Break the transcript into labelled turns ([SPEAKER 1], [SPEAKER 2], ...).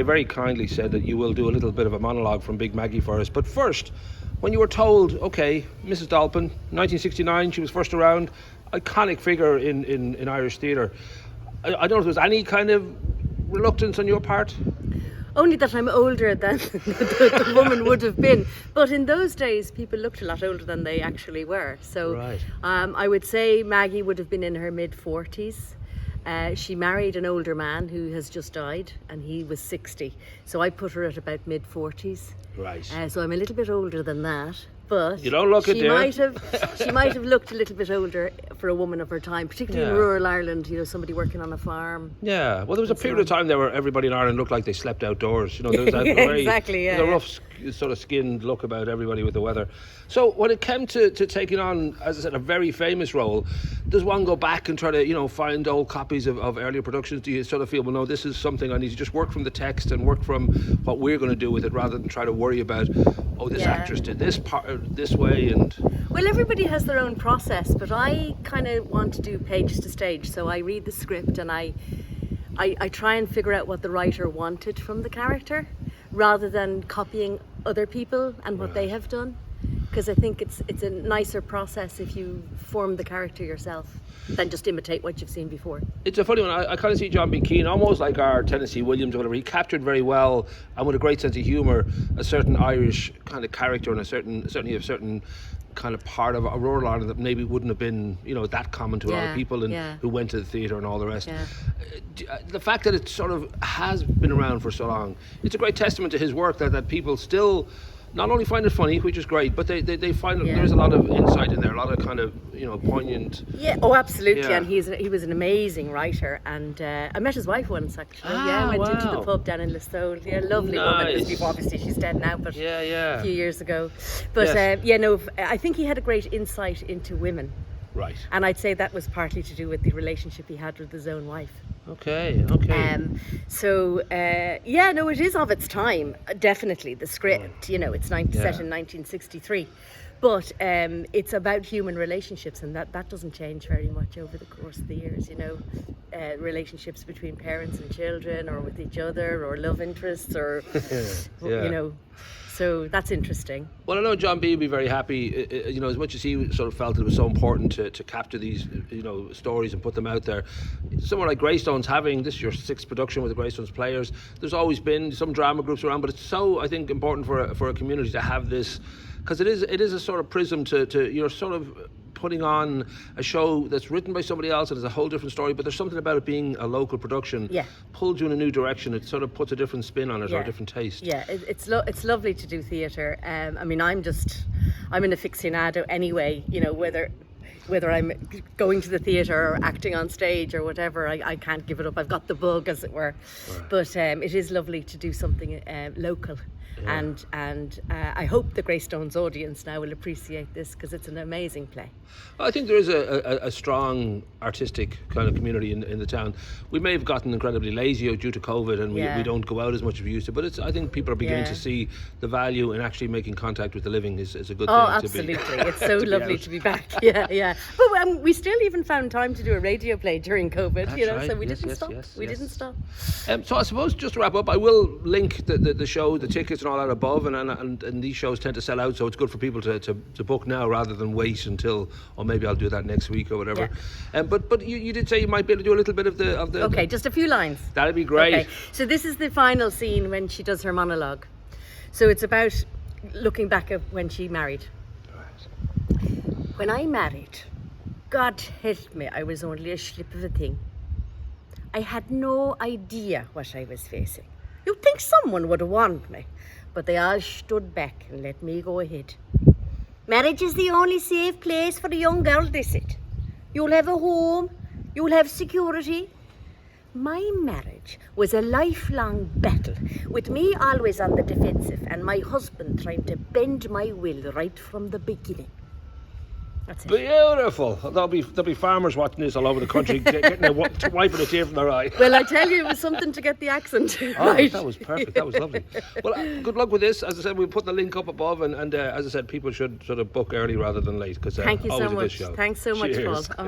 [SPEAKER 1] You very kindly said that you will do a little bit of a monologue from Big Maggie for us. But first, when you were told, okay, Mrs. Dolphin, 1969, she was first around, iconic figure in Irish theatre. I don't know if there was any kind of reluctance on your part?
[SPEAKER 2] Only that I'm older than the woman would have been. But in those days, people looked a lot older than they actually were. So
[SPEAKER 1] right.
[SPEAKER 2] I would say Maggie would have been in her mid-40s. She married an older man who has just died, and he was 60. So I put her at about mid-40s.
[SPEAKER 1] Right.
[SPEAKER 2] So I'm a little bit older than that. But
[SPEAKER 1] you don't look it, dear.
[SPEAKER 2] She might have looked a little bit older for a woman of her time, particularly in rural Ireland. You know, somebody working on a farm.
[SPEAKER 1] Yeah. Well, there was a period of time there where everybody in Ireland looked like they slept outdoors. You know, there was that
[SPEAKER 2] exactly.
[SPEAKER 1] There's a rough sort of skinned look about everybody with the weather. So when it came to taking on, as I said, a very famous role, does one go back and try to, find old copies of earlier productions? Do you sort of feel, well, no, this is something I need to just work from the text and work from what we're going to do with it, rather than try to worry about, this actress did this part this way? And
[SPEAKER 2] well, everybody has their own process, but I kind of want to do page to stage. So I read the script and I try and figure out what the writer wanted from the character, rather than copying other people and what they have done. Because I think it's a nicer process if you form the character yourself than just imitate what you've seen before.
[SPEAKER 1] It's a funny one. I kind of see John B. Keane almost like our Tennessee Williams or whatever. He captured very well, and with a great sense of humour, a certain Irish kind of character and certainly a certain kind of part of a rural Ireland that maybe wouldn't have been, that common to a lot of people and who went to the theatre and all the rest. The fact that it sort of has been around for so long, it's a great testament to his work that people still not only find it funny, which is great, but they find there's a lot of insight in there, a lot of kind of poignant.
[SPEAKER 2] Yeah, absolutely. And he was an amazing writer, and I met his wife once actually. Went into the pub down in Listowel. Yeah, lovely woman. Obviously she's dead now, but a few years ago. But I think he had a great insight into women.
[SPEAKER 1] Right.
[SPEAKER 2] And I'd say that was partly to do with the relationship he had with his own wife.
[SPEAKER 1] Okay.
[SPEAKER 2] It is of its time, definitely. The script, it's set in 1963, but it's about human relationships, and that doesn't change very much over the course of the years. Relationships between parents and children, or with each other, or love interests, or So that's interesting.
[SPEAKER 1] Well, I know John B would be very happy, as much as he sort of felt it was so important to capture these, stories and put them out there. Someone like Greystones, having this is your 6th production with the Greystones Players, there's always been some drama groups around, but it's so, I think, important for a community to have this, because it is a sort of prism to you're sort of putting on a show that's written by somebody else and it's a whole different story, but there's something about it being a local production. Pulls you in a new direction. It sort of puts a different spin on it, or a different taste.
[SPEAKER 2] It's lovely to do theatre. I'm an aficionado anyway, whether I'm going to the theatre or acting on stage or whatever, I can't give it up. I've got the bug, as it were. Right. But it is lovely to do something local. And I hope the Greystones audience now will appreciate this, because it's an amazing play.
[SPEAKER 1] Well, I think there is a strong artistic kind of community in the town. We may have gotten incredibly lazy due to COVID, and we don't go out as much as we used to, but I think people are beginning to see the value in actually making contact with the living is a good thing.
[SPEAKER 2] Absolutely. It's so lovely to be back. But we still even found time to do a radio play during COVID.
[SPEAKER 1] That's right.
[SPEAKER 2] So we didn't stop. We didn't stop.
[SPEAKER 1] So I suppose, just to wrap up, I will link the show, the tickets and all that above, and these shows tend to sell out, so it's good for people to book now rather than wait until, or maybe I'll do that next week or whatever. But you did say you might be able to do a little bit of the
[SPEAKER 2] Okay, just a few lines.
[SPEAKER 1] That'd be great.
[SPEAKER 2] Okay, so this is the final scene when she does her monologue. So it's about looking back at when she married. Right. When I married, God help me, I was only a slip of a thing. I had no idea what I was facing. You'd think someone would have warned me, but they all stood back and let me go ahead. Marriage is the only safe place for a young girl, they said. You'll have a home, you'll have security. My marriage was a lifelong battle, with me always on the defensive and my husband trying to bend my will right from the beginning. That's it.
[SPEAKER 1] Beautiful. There'll be farmers watching this all over the country, wiping a tear from their eye.
[SPEAKER 2] Well, I tell you, it was something to get the accent right.
[SPEAKER 1] That was perfect. That was lovely. Well, good luck with this. As I said, we'll put the link up above, and as I said, people should sort of book early rather than late, because
[SPEAKER 2] thank you so
[SPEAKER 1] always a
[SPEAKER 2] much.
[SPEAKER 1] good show.
[SPEAKER 2] Thanks so much,
[SPEAKER 1] Cheers.
[SPEAKER 2] Paul.